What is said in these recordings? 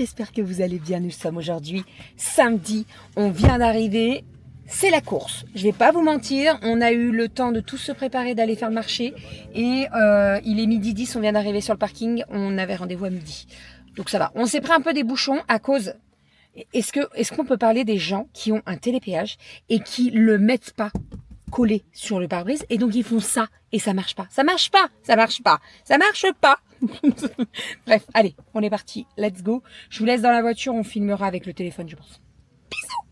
j'espère que vous allez bien. Nous sommes aujourd'hui samedi, on vient d'arriver, c'est la course. Je vais pas vous mentir, on a eu le temps de tous se préparer d'aller faire le marché et il est midi 10, on vient d'arriver sur le parking, on avait rendez-vous à midi. Donc ça va, on s'est pris un peu des bouchons à cause... Est-ce qu'on peut parler des gens qui ont un télépéage et qui le mettent pas collé sur le pare-brise et donc ils font ça et ça marche pas. Ça marche pas, ça marche pas, ça marche pas. Bref, allez, on est parti, let's go. Je vous laisse dans la voiture, on filmera avec le téléphone, je pense. Bisous.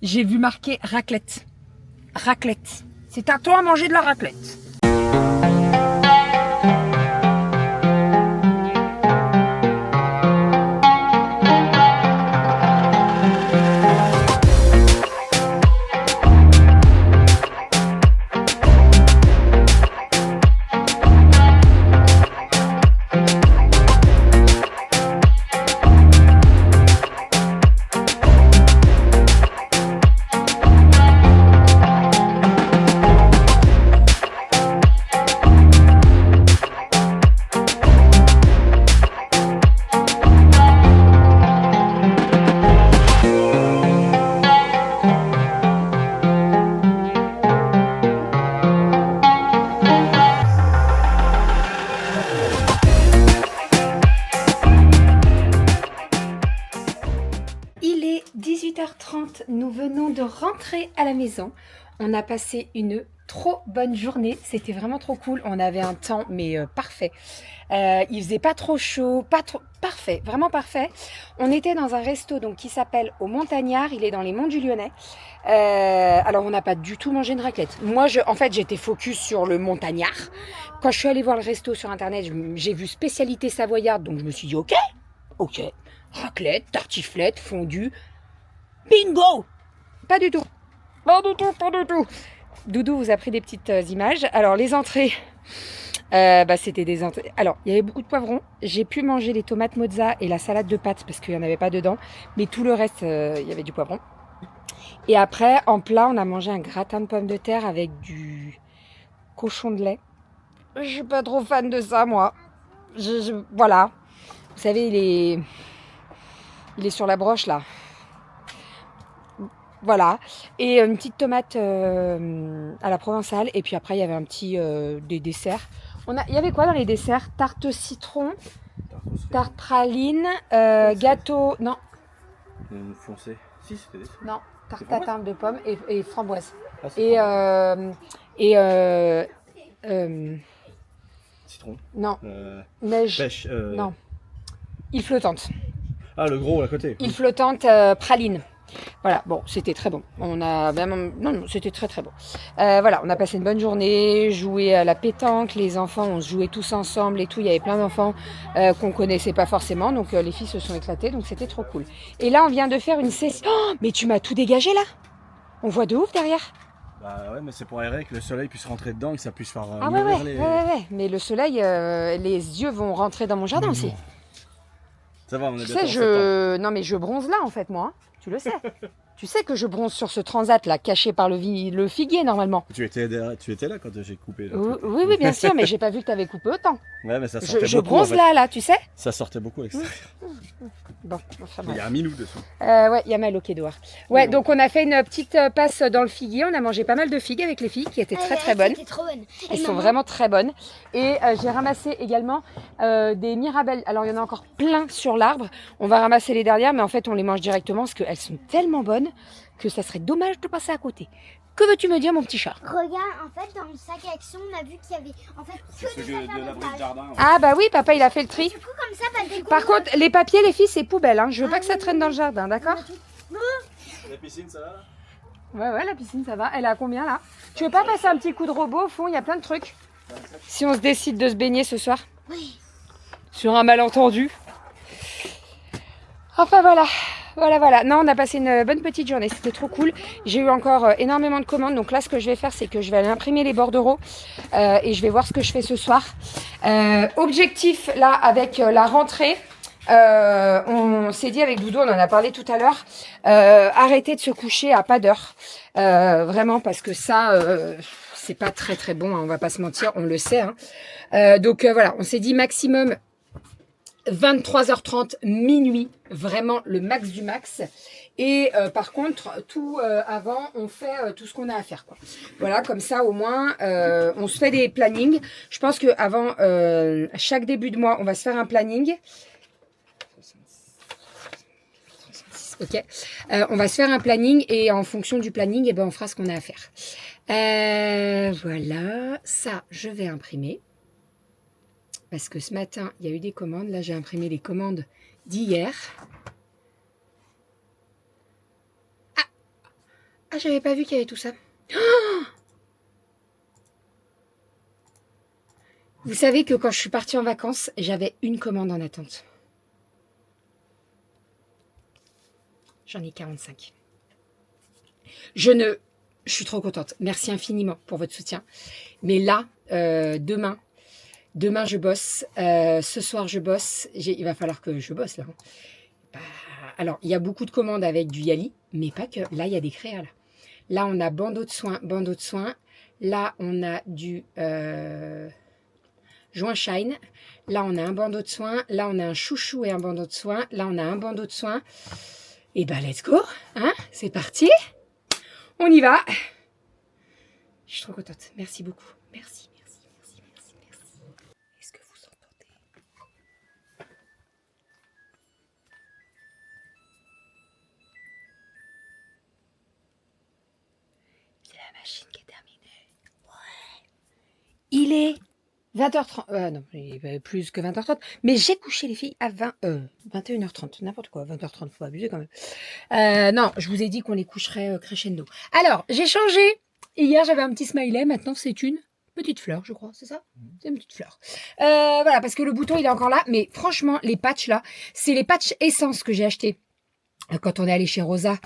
J'ai vu marquer raclette. Raclette. C'est à toi à manger de la raclette. Il est 18h30, nous venons de rentrer à la maison. On a passé une trop bonne journée, c'était vraiment trop cool. On avait un temps mais parfait. Il faisait pas trop chaud, pas trop parfait, vraiment parfait. On était dans un resto donc qui s'appelle Au Montagnard, il est dans les Monts du Lyonnais. Alors on n'a pas du tout mangé une raclette. Moi en fait j'étais focus sur le Montagnard. Quand je suis allée voir le resto sur internet, j'ai vu spécialité savoyarde, donc je me suis dit ok. Raclette, tartiflette, fondue, bingo! Pas du tout. Pas du tout, pas du tout. Doudou vous a pris des petites images. Alors les entrées, c'était des entrées. Alors il y avait beaucoup de poivrons. J'ai pu manger les tomates mozza et la salade de pâtes parce qu'il n'y en avait pas dedans. Mais tout le reste, il y avait du poivron. Et après, en plat, on a mangé un gratin de pommes de terre avec du cochon de lait. Je suis pas trop fan de ça, moi. Voilà. Vous savez, il est sur la broche là. Voilà. Et une petite tomate à la provençale. Et puis après, il y avait un petit des desserts. Il y avait quoi dans les desserts? Tarte citron, tarte praline, gâteau. Non. Foncé. Si, c'était des fruits. Non, tarte tatin de pommes et framboise. Ah, citron. Non. Neige. Pêche. Non. Île flottante. Ah, le gros à côté. Île flottante praline. Voilà, bon, c'était très bon. Non, c'était très très bon. Voilà, on a passé une bonne journée, joué à la pétanque, les enfants, on se jouait tous ensemble et tout. Il y avait plein d'enfants qu'on connaissait pas forcément, donc les filles se sont éclatées, donc c'était trop cool. Et là, on vient de faire une session. Oh, mais tu m'as tout dégagé là. On voit de ouf derrière. Bah ouais, mais c'est pour aérer, que le soleil puisse rentrer dedans, que ça puisse faire Ah ouais. Mais le soleil, les yeux vont rentrer dans mon jardin aussi. Ça va, on est Tu bientôt en sais, septembre. non mais je bronze là en fait moi, hein. Tu le sais. Tu sais que je bronze sur ce transat là, caché par le figuier normalement. Tu étais là quand j'ai coupé. Là. Oui, bien sûr, mais j'ai pas vu que tu avais coupé autant. Ouais, mais ça sortait Je beaucoup. bronze en fait. là, tu sais. Ça sortait beaucoup à l'extérieur. Bon, enfin, Il y a un minou dessous. ouais, il y a mal au quai dehors. Ouais, donc on a fait une petite passe dans le figuier. On a mangé pas mal de figues avec les filles qui étaient très bonnes. Trop bonnes. Elles sont vraiment très bonnes. Et j'ai ramassé également des mirabelles. Alors il y en a encore plein sur l'arbre. On va ramasser les dernières, mais en fait on les mange directement parce qu'elles sont tellement bonnes que ça serait dommage de passer à côté. Que veux-tu me dire, mon petit chat? Regarde, en fait, dans le sac action, on a vu qu'il y avait en fait que des affaires de l'abri de jardin. Ah bah oui, papa il a fait le tri. Du coup, comme ça, bah, des Par contre, les papiers, les filles, c'est poubelle. Hein. Je veux pas que ça traîne dans le jardin, d'accord? La piscine, ça va là? Ouais, la piscine, ça va. Elle est à combien là? Tu veux pas passer un petit coup de robot au fond? Il y a plein de trucs. Si on se décide de se baigner ce soir. Oui. Sur un malentendu. Enfin voilà. Non, on a passé une bonne petite journée. C'était trop cool. J'ai eu encore énormément de commandes. Donc là, ce que je vais faire, c'est que je vais aller imprimer les bordereaux. Et je vais voir ce que je fais ce soir. Objectif, là, avec la rentrée. On s'est dit avec Doudou, on en a parlé tout à l'heure, arrêter de se coucher à pas d'heure. Vraiment, parce que ça... c'est pas très très bon, hein, on va pas se mentir, on le sait. Hein. Donc voilà, on s'est dit maximum 23h30, minuit, vraiment le max du max. Et par contre, tout avant, on fait tout ce qu'on a à faire, quoi. Voilà, comme ça au moins, on se fait des plannings. Je pense qu'avant chaque début de mois, on va se faire un planning. Ok, on va se faire un planning et en fonction du planning, eh ben, on fera ce qu'on a à faire. Voilà, ça, je vais imprimer. Parce que ce matin, il y a eu des commandes. Là, j'ai imprimé les commandes d'hier. Ah, j'avais pas vu qu'il y avait tout ça. Oh, vous savez que quand je suis partie en vacances, j'avais une commande en attente. J'en ai 45. Je suis trop contente. Merci infiniment pour votre soutien. Mais là, demain, je bosse. Ce soir, je bosse. Il va falloir que je bosse là. Alors, il y a beaucoup de commandes avec du Yali, mais pas que. Là, il y a des créas. Là, on a bandeau de soins, bandeau de soins. Là, on a du joint shine. Là, on a un bandeau de soins. Là, on a un chouchou et un bandeau de soins. Là, on a un bandeau de soins. Et ben, let's go. Hein, c'est parti. On y va. Je suis trop contente. Merci beaucoup. Merci, merci, merci, merci, merci. Est-ce que vous entendez? C'est la machine qui est terminée. Ouais. Il est 20h30. Non, il est plus que 20h30. Mais j'ai couché les filles à 21h30. N'importe quoi. 20h30, faut abuser quand même. Non, je vous ai dit qu'on les coucherait crescendo. Alors, j'ai changé. Hier, j'avais un petit smiley. Maintenant, c'est une petite fleur, je crois. C'est ça? C'est une petite fleur. Voilà, parce que le bouton, il est encore là. Mais franchement, les patchs, là, c'est les patchs essence que j'ai achetés quand on est allé chez Rosa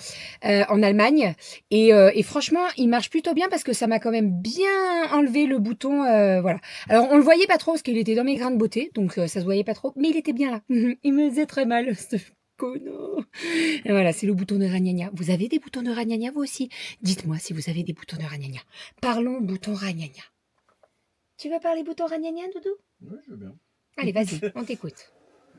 en Allemagne. Et franchement, il marche plutôt bien parce que ça m'a quand même bien enlevé le bouton. Voilà. Alors, on le voyait pas trop parce qu'il était dans mes grains de beauté. Donc, ça se voyait pas trop. Mais il était bien là. Il me faisait très mal, ce connard. Et voilà, c'est le bouton de Ragnagna. Vous avez des boutons de Ragnagna, vous aussi? Dites-moi si vous avez des boutons de Ragnagna. Parlons bouton Ragnagna. Tu veux parler bouton Ragnagna, Doudou? Oui, je veux bien. Allez, vas-y, on t'écoute.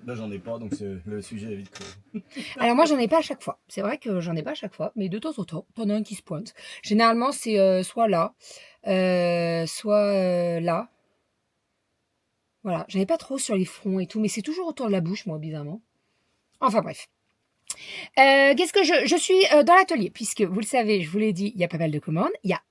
Là, j'en ai pas, donc le sujet est vite clos. Alors moi, j'en ai pas à chaque fois. C'est vrai que j'en ai pas à chaque fois, mais de temps en temps, t'en as un qui se pointe. Généralement, c'est soit là, soit là. Voilà, j'en ai pas trop sur les fronts et tout, mais c'est toujours autour de la bouche, moi, bizarrement. Enfin bref. Qu'est-ce que je suis dans l'atelier, puisque vous le savez, je vous l'ai dit, il y a pas mal de commandes. Il y a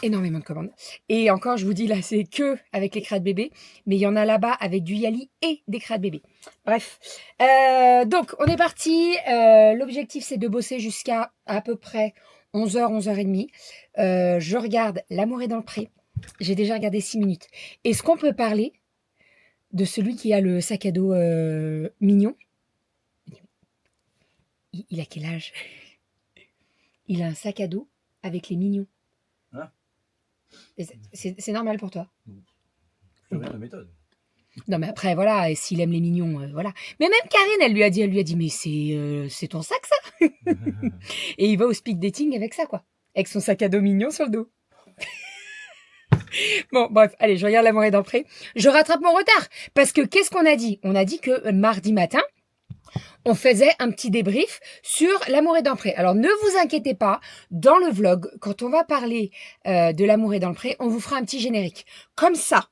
énormément de commandes. Et encore, je vous dis, là, c'est que avec les crêtes bébés. Mais il y en a là-bas avec du Yali et des crêtes bébés. Bref. Donc, on est parti. L'objectif, c'est de bosser jusqu'à à peu près 11h, 11h30. Je regarde L'amour est dans le pré. J'ai déjà regardé 6 minutes. Est-ce qu'on peut parler de celui qui a le sac à dos mignon? Il a quel âge? Il a un sac à dos avec les mignons. Hein? C'est normal pour toi? Je reviens de méthode. Non, mais après, voilà, et s'il aime les mignons, voilà. Mais même Karine, elle lui a dit, mais c'est ton sac, ça? Et il va au speed dating avec ça, quoi. Avec son sac à dos mignon sur le dos. Bon, bref, allez, je regarde L'amour est dans le pré. Je rattrape mon retard. Parce que, qu'est-ce qu'on a dit? On a dit que mardi matin, on faisait un petit débrief sur L'amour est dans le pré. Alors, ne vous inquiétez pas, dans le vlog, quand on va parler de L'amour est dans le pré, on vous fera un petit générique. Comme ça,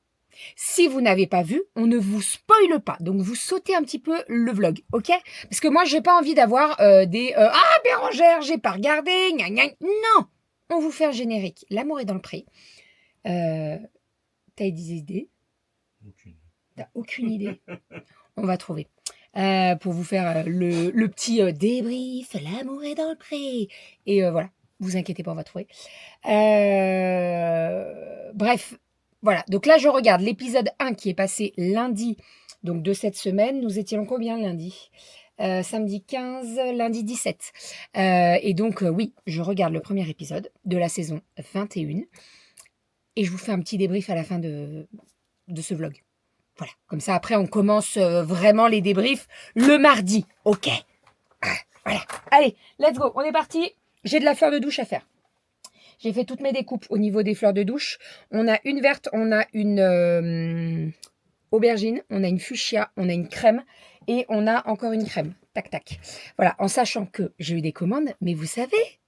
si vous n'avez pas vu, on ne vous spoile pas. Donc, vous sautez un petit peu le vlog, ok? Parce que moi, j'ai pas envie d'avoir des « Ah, Bérangère, j'ai pas regardé, gna gna ». Non! On vous fait un générique. L'amour est dans le pré. T'as des idées? Aucune. T'as aucune idée? On va trouver. Pour vous faire le petit débrief, L'amour est dans le pré. Et voilà, vous inquiétez pas, on va trouver. Bref, voilà. Donc là, je regarde l'épisode 1 qui est passé lundi donc de cette semaine. Nous étions combien lundi? Samedi 15, lundi 17. Et donc, oui, je regarde le premier épisode de la saison 21. Et je vous fais un petit débrief à la fin de ce vlog. Voilà, comme ça, après, on commence vraiment les débriefs le mardi. Ok. Voilà. Allez, let's go. On est parti. J'ai de la fleur de douche à faire. J'ai fait toutes mes découpes au niveau des fleurs de douche. On a une verte, on a une aubergine, on a une fuchsia, on a une crème et on a encore une crème. Tac, tac. Voilà, en sachant que j'ai eu des commandes, mais vous savez,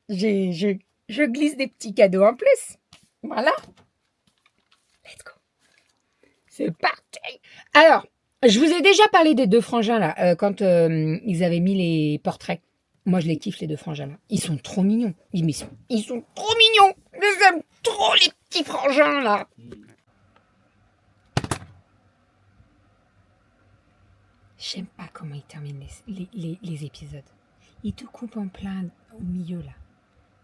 je glisse des petits cadeaux en plus. Voilà. Let's go. C'est parti. Alors, je vous ai déjà parlé des 2 frangins là, quand ils avaient mis les portraits. Moi, je les kiffe, les 2 frangins là. Ils sont trop mignons. Ils sont trop mignons. Je les aime trop, les petits frangins là. J'aime pas comment ils terminent les épisodes. Ils te coupent en plein au milieu là.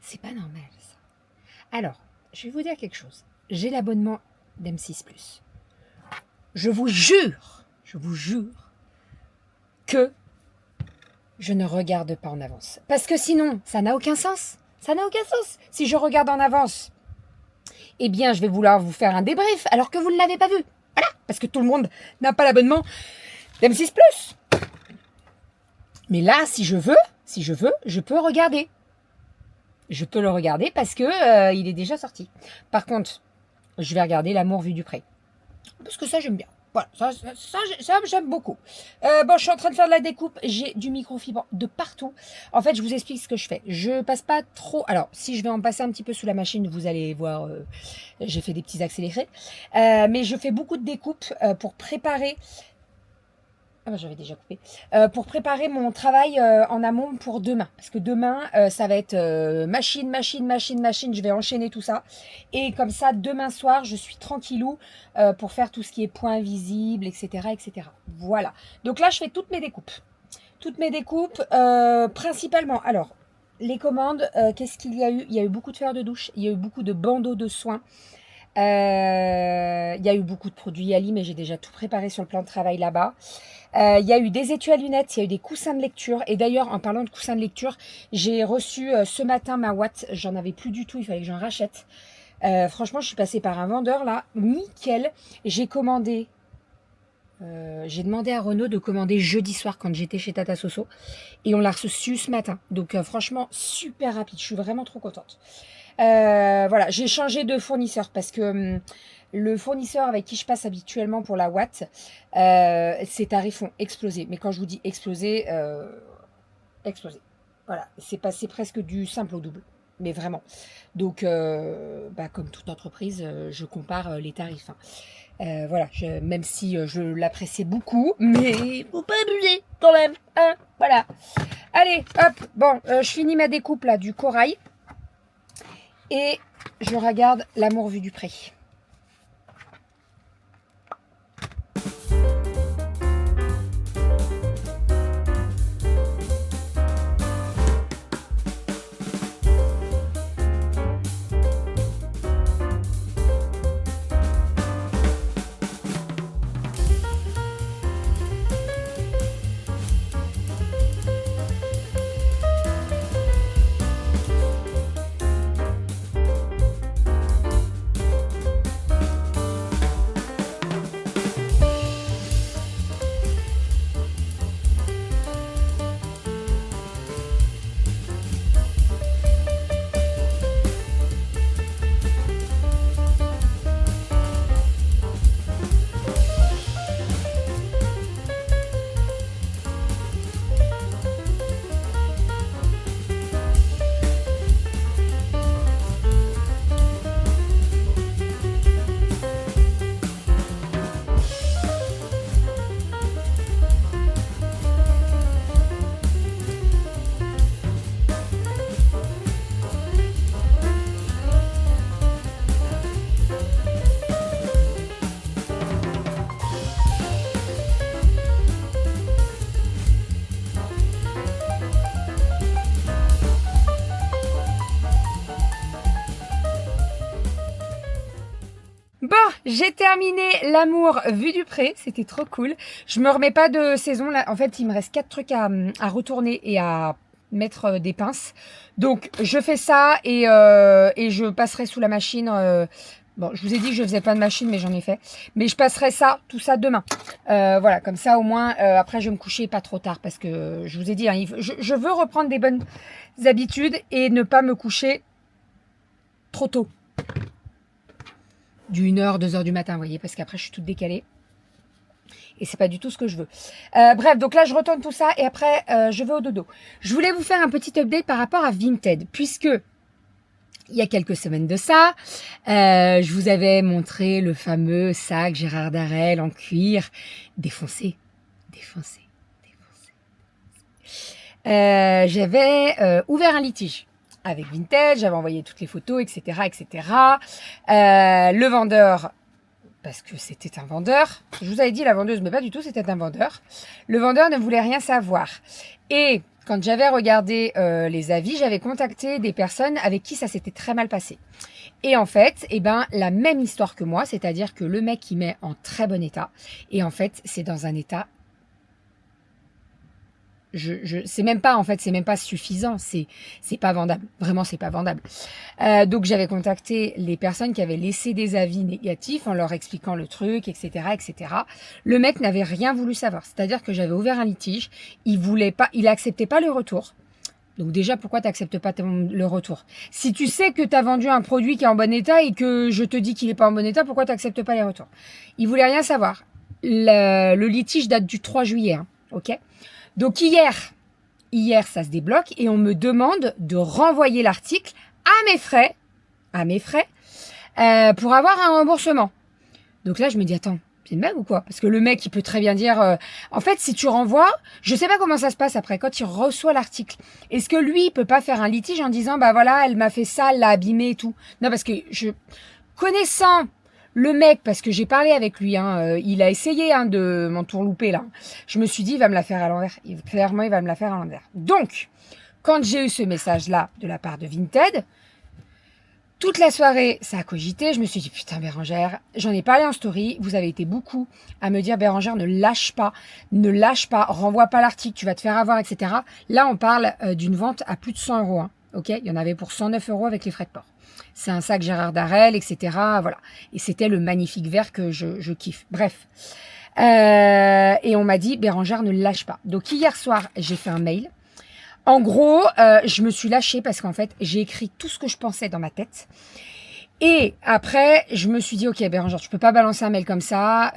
C'est pas normal ça. Alors, je vais vous dire quelque chose. J'ai l'abonnement d'M6+. Je vous jure que je ne regarde pas en avance. Parce que sinon, ça n'a aucun sens. Ça n'a aucun sens. Si je regarde en avance, eh bien, je vais vouloir vous faire un débrief alors que vous ne l'avez pas vu. Voilà, parce que tout le monde n'a pas l'abonnement d'M6+. Mais là, si je veux, je peux regarder. Je peux le regarder parce que il est déjà sorti. Par contre, je vais regarder L'amour vu du près. Parce que ça, j'aime bien. Voilà, ça j'aime beaucoup. Bon, je suis en train de faire de la découpe. J'ai du microfibre de partout. En fait, je vous explique ce que je fais. Je passe pas trop... Alors, si je vais en passer un petit peu sous la machine, vous allez voir, j'ai fait des petits accélérés. Mais je fais beaucoup de découpes pour préparer... Ah bah, j'avais déjà coupé. Pour préparer mon travail en amont pour demain. Parce que demain, ça va être machine. Je vais enchaîner tout ça. Et comme ça, demain soir, je suis tranquillou pour faire tout ce qui est points visibles, etc., etc. Voilà. Donc là, je fais toutes mes découpes. Principalement. Alors, les commandes, qu'est-ce qu'il y a eu? Il y a eu beaucoup de fer de douche. Il y a eu beaucoup de bandeaux de soins. Il y a eu beaucoup de produits Ali, mais j'ai déjà tout préparé sur le plan de travail là-bas. Il y a eu des étuis à lunettes, il y a eu des coussins de lecture. Et d'ailleurs, en parlant de coussins de lecture, j'ai reçu ce matin ma Watt. J'en avais plus du tout, il fallait que j'en rachète. Franchement, je suis passée par un vendeur là, nickel. J'ai commandé... j'ai demandé à Renaud de commander jeudi soir quand j'étais chez Tata Soso. Et on l'a reçu ce matin. Donc franchement, super rapide. Je suis vraiment trop contente. Voilà, j'ai changé de fournisseur parce que le fournisseur avec qui je passe habituellement pour la Watt, ses tarifs ont explosé. Mais quand je vous dis explosé, explosé. Voilà, c'est passé presque du simple au double. Mais vraiment. Donc, comme toute entreprise, je compare les tarifs. Voilà, même si je l'appréciais beaucoup, mais faut pas abuser quand même. Hein, voilà. Allez, hop. Bon, je finis ma découpe là du corail. Et je regarde L'amour vu du près. Bon, j'ai terminé L'amour vu du près, c'était trop cool. Je me remets pas de saison là. En fait, il me reste 4 trucs à retourner et à mettre des pinces. Donc, je fais ça et je passerai sous la machine. Bon, je vous ai dit que je faisais pas de machine, mais j'en ai fait. Mais je passerai tout ça demain. Voilà, comme ça au moins, après je vais me coucher pas trop tard parce que je vous ai dit, hein, je veux reprendre des bonnes habitudes et ne pas me coucher trop tôt. Du 1h, 2h du matin, vous voyez, parce qu'après, je suis toute décalée. Et c'est pas du tout ce que je veux. Bref, donc là, je retourne tout ça et après, je vais au dodo. Je voulais vous faire un petit update par rapport à Vinted, puisque il y a quelques semaines de ça, je vous avais montré le fameux sac Gérard Darel en cuir, défoncé. J'avais ouvert un litige avec Vinted, j'avais envoyé toutes les photos, etc., etc. Le vendeur, parce que c'était un vendeur, je vous avais dit la vendeuse, mais pas du tout, c'était un vendeur. Le vendeur ne voulait rien savoir. Et quand j'avais regardé les avis, j'avais contacté des personnes avec qui ça s'était très mal passé. Et en fait, la même histoire que moi, c'est-à-dire que le mec il met en très bon état. Et en fait, c'est dans un état... c'est même pas suffisant, c'est pas vendable, vraiment c'est pas vendable. Donc j'avais contacté les personnes qui avaient laissé des avis négatifs en leur expliquant le truc, etc., etc. Le mec n'avait rien voulu savoir, c'est-à-dire que j'avais ouvert un litige, il acceptait pas le retour. Donc déjà, pourquoi t'acceptes pas le retour? Si tu sais que t'as vendu un produit qui est en bon état et que je te dis qu'il est pas en bon état, pourquoi t'acceptes pas les retours? Il voulait rien savoir. Le litige date du 3 juillet, hein, ok? Donc hier, ça se débloque et on me demande de renvoyer l'article à mes frais, pour avoir un remboursement. Donc là, je me dis, attends, c'est une blague ou quoi? Parce que le mec, il peut très bien dire, en fait, si tu renvoies, je sais pas comment ça se passe après, quand il reçoit l'article. Est-ce que lui, il peut pas faire un litige en disant, bah voilà, elle m'a fait ça, elle l'a abîmé et tout? Non, parce que connaissant le mec, parce que j'ai parlé avec lui, il a essayé de m'entourlouper là. Je me suis dit, il va me la faire à l'envers. Clairement, il va me la faire à l'envers. Donc, quand j'ai eu ce message-là de la part de Vinted, toute la soirée, ça a cogité. Je me suis dit, putain, Bérangère, j'en ai parlé en story. Vous avez été beaucoup à me dire, Bérangère, ne lâche pas, renvoie pas l'article, tu vas te faire avoir, etc. Là, on parle d'une vente à plus de 100 €. Hein, ok, il y en avait pour 109 € avec les frais de port. C'est un sac Gérard Darel, etc. Voilà. Et c'était le magnifique verre que je kiffe. Bref. Et on m'a dit, Bérangère, ne lâche pas. Donc hier soir, j'ai fait un mail. En gros, je me suis lâchée parce qu'en fait, j'ai écrit tout ce que je pensais dans ma tête. Et après, je me suis dit, ok, Bérangère, tu peux pas balancer un mail comme ça.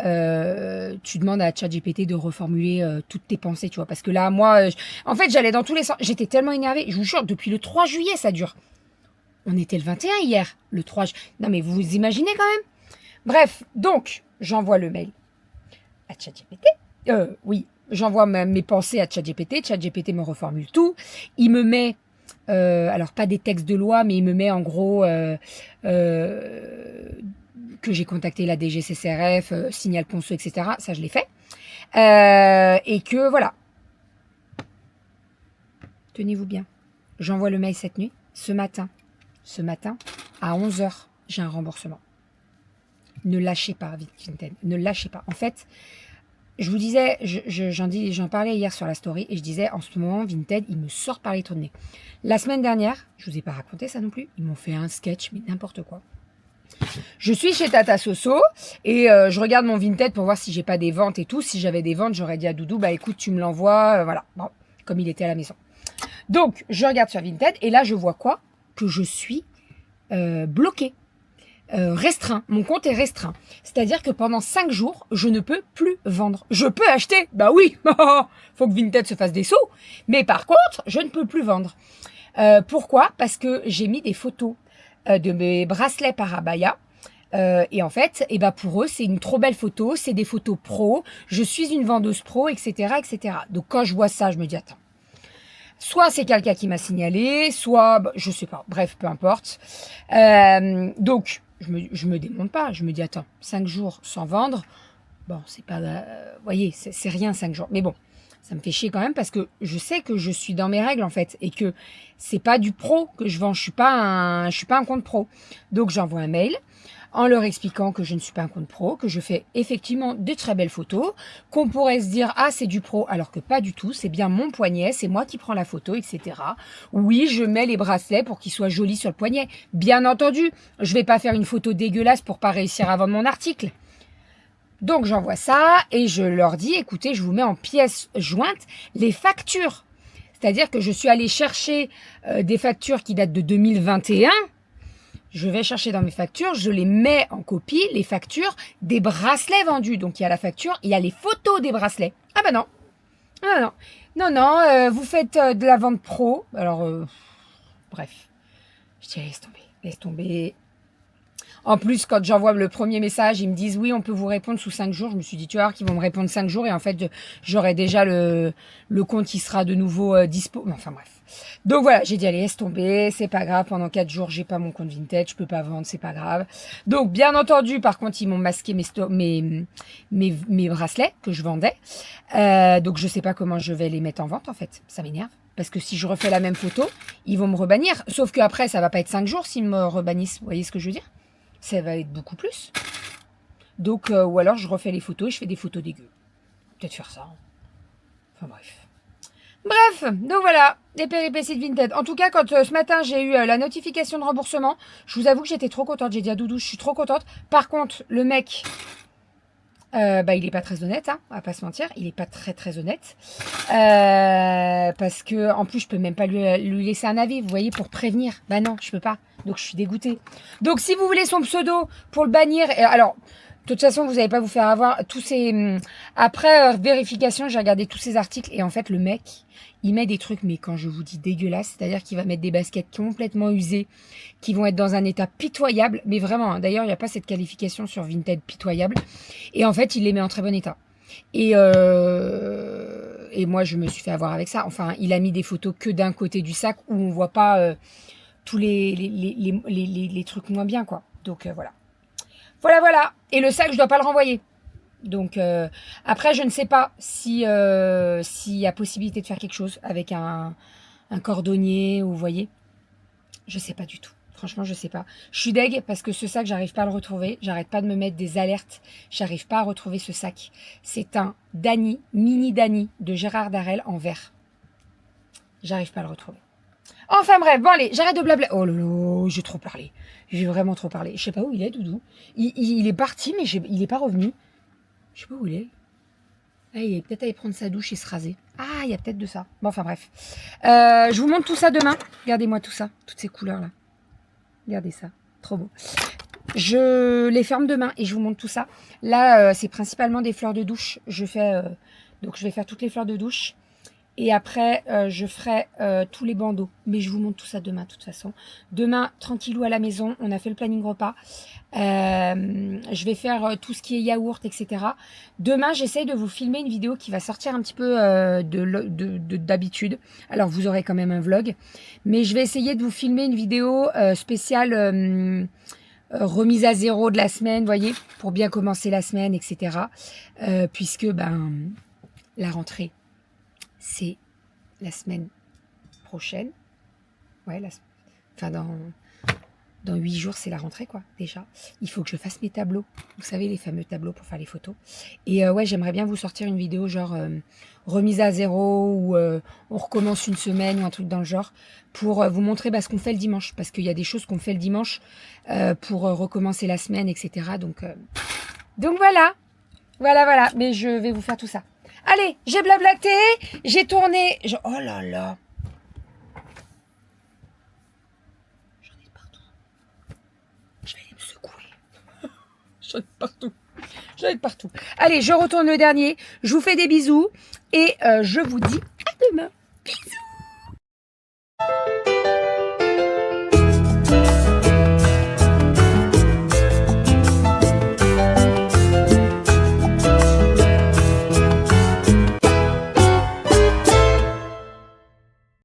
Tu demandes à ChatGPT de reformuler toutes tes pensées, tu vois. Parce que là, moi, en fait, j'allais dans tous les sens. J'étais tellement énervée. Je vous jure, depuis le 3 juillet, ça dure. On était le 21 hier, le 3 juillet. Non, mais vous vous imaginez quand même? Bref, donc, j'envoie le mail à ChatGPT. Oui, j'envoie mes pensées à ChatGPT. ChatGPT me reformule tout. Il me met, alors pas des textes de loi, mais il me met en gros que j'ai contacté la DGCCRF, signal conso, etc. Ça, je l'ai fait. Et que voilà. Tenez-vous bien. J'envoie le mail cette nuit. Ce matin, à 11h, j'ai un remboursement. Ne lâchez pas, Vinted. Ne lâchez pas. En fait, je vous disais, j'en parlais hier sur la story et je disais, en ce moment, Vinted, il me sort par les trous de nez. La semaine dernière, je vous ai pas raconté ça non plus, ils m'ont fait un sketch, mais n'importe quoi. Je suis chez Tata Soso et je regarde mon Vinted pour voir si j'ai pas des ventes et tout. Si j'avais des ventes, j'aurais dit à Doudou, bah écoute, tu me l'envoies, voilà. Bon, comme il était à la maison. Donc, je regarde sur Vinted et là, je vois quoi? Que je suis bloquée. Restreint, mon compte est restreint. C'est-à-dire que pendant 5 jours, je ne peux plus vendre. Je peux acheter, bah oui, faut que Vinted se fasse des sous, mais par contre, je ne peux plus vendre. Pourquoi? Parce que j'ai mis des photos de mes bracelets Parabaya. Et en fait, pour eux, c'est une trop belle photo, c'est des photos pro, je suis une vendeuse pro, etc., etc. Donc quand je vois ça, je me dis, attends, soit c'est quelqu'un qui m'a signalé, soit, je sais pas, bref, peu importe. Donc, je me démonte pas, je me dis, attends, 5 jours sans vendre, bon, c'est pas, vous voyez, c'est rien 5 jours. Mais bon, ça me fait chier quand même parce que je sais que je suis dans mes règles en fait et que c'est pas du pro que je vends, je suis pas un compte pro. Donc j'envoie un mail en leur expliquant que je ne suis pas un compte pro, que je fais effectivement de très belles photos, qu'on pourrait se dire ah c'est du pro alors que pas du tout, c'est bien mon poignet, c'est moi qui prends la photo, etc. Oui, je mets les bracelets pour qu'ils soient jolis sur le poignet. Bien entendu, je vais pas faire une photo dégueulasse pour pas réussir à vendre mon article. Donc j'envoie ça et je leur dis écoutez, je vous mets en pièces jointes les factures. C'est-à-dire que je suis allée chercher des factures qui datent de 2021 je vais chercher dans mes factures, je les mets en copie, les factures des bracelets vendus. Donc il y a la facture, il y a les photos des bracelets. Ah bah non. Ah non. Non, non, vous faites de la vente pro. Alors, bref. Je dis, laisse tomber, laisse tomber. En plus, quand j'envoie le premier message, ils me disent oui, on peut vous répondre sous 5 jours. Je me suis dit, tu vas voir qu'ils vont me répondre 5 jours et en fait, j'aurai déjà le compte qui sera de nouveau dispo. Enfin bref. Donc voilà, j'ai dit allez, laisse tomber, c'est pas grave. Pendant 4 jours, j'ai pas mon compte Vinted, je peux pas vendre, c'est pas grave. Donc bien entendu, par contre, ils m'ont masqué mes bracelets que je vendais. Donc je sais pas comment je vais les mettre en vente en fait. Ça m'énerve. Parce que si je refais la même photo, ils vont me rebannir. Sauf qu'après, ça va pas être 5 jours s'ils me rebannissent. Vous voyez ce que je veux dire? Ça va être beaucoup plus. Donc, ou alors je refais les photos et je fais des photos dégueu. Peut-être faire ça. Enfin bref. Bref, donc voilà, les péripéties de Vinted. En tout cas, quand ce matin j'ai eu la notification de remboursement, je vous avoue que j'étais trop contente. J'ai dit à Doudou, je suis trop contente. Par contre, le mec, il est pas très honnête, hein, on va pas se mentir. Il est pas très honnête. Parce que, en plus, je peux même pas lui laisser un avis, vous voyez, pour prévenir. Bah non, je peux pas. Donc, je suis dégoûtée. Donc, si vous voulez son pseudo pour le bannir, alors, de toute façon, vous n'allez pas vous faire avoir tous ces... Après vérification, j'ai regardé tous ces articles et en fait, le mec, il met des trucs, mais quand je vous dis dégueulasse, c'est-à-dire qu'il va mettre des baskets complètement usées, qui vont être dans un état pitoyable, mais vraiment, hein, d'ailleurs, il n'y a pas cette qualification sur Vinted pitoyable, et en fait, il les met en très bon état. Et moi, je me suis fait avoir avec ça. Enfin, il a mis des photos que d'un côté du sac où on voit pas tous les trucs moins bien, quoi. Donc, voilà. Voilà. Et le sac, je dois pas le renvoyer. Donc, après, je ne sais pas s'il y a possibilité de faire quelque chose avec un cordonnier, ou vous voyez. Je sais pas du tout. Franchement, je sais pas. Je suis deg parce que ce sac, j'arrive pas à le retrouver. J'arrête pas de me mettre des alertes. J'arrive pas à retrouver ce sac. C'est un Dany, mini Dany de Gérard Darel en vert. J'arrive pas à le retrouver. Enfin bref, bon allez, j'arrête de blabla. Oh là là, j'ai trop parlé. J'ai vraiment trop parlé. Je sais pas où il est, Doudou. Il est parti, mais il est pas revenu. Je sais pas où il est. Ah, il est peut-être allé prendre sa douche et se raser. Ah, il y a peut-être de ça. Bon, enfin bref. Je vous montre tout ça demain. Regardez-moi tout ça. Toutes ces couleurs-là. Regardez ça. Trop beau. Je les ferme demain et je vous montre tout ça. Là, c'est principalement des fleurs de douche. Donc, je vais faire toutes les fleurs de douche. Et après, je ferai tous les bandeaux. Mais je vous montre tout ça demain, de toute façon. Demain, tranquillou à la maison. On a fait le planning repas. Je vais faire tout ce qui est yaourt, etc. Demain, j'essaye de vous filmer une vidéo qui va sortir un petit peu d'habitude. Alors, vous aurez quand même un vlog. Mais je vais essayer de vous filmer une vidéo spéciale remise à zéro de la semaine, voyez, pour bien commencer la semaine, etc. Puisque, la rentrée, c'est la semaine prochaine. Ouais, dans 8 jours, c'est la rentrée, quoi, déjà. Il faut que je fasse mes tableaux. Vous savez, les fameux tableaux pour faire les photos. Et ouais, j'aimerais bien vous sortir une vidéo genre remise à zéro ou on recommence une semaine ou un truc dans le genre pour vous montrer ce qu'on fait le dimanche. Parce qu'il y a des choses qu'on fait le dimanche pour recommencer la semaine, etc. Donc voilà. Voilà. Mais je vais vous faire tout ça. Allez, j'ai blablaté, j'ai tourné. Oh là là. J'en ai partout. Je vais aller me secouer. J'en ai partout. Allez, je retourne le dernier. Je vous fais des bisous et je vous dis à demain. Bisous.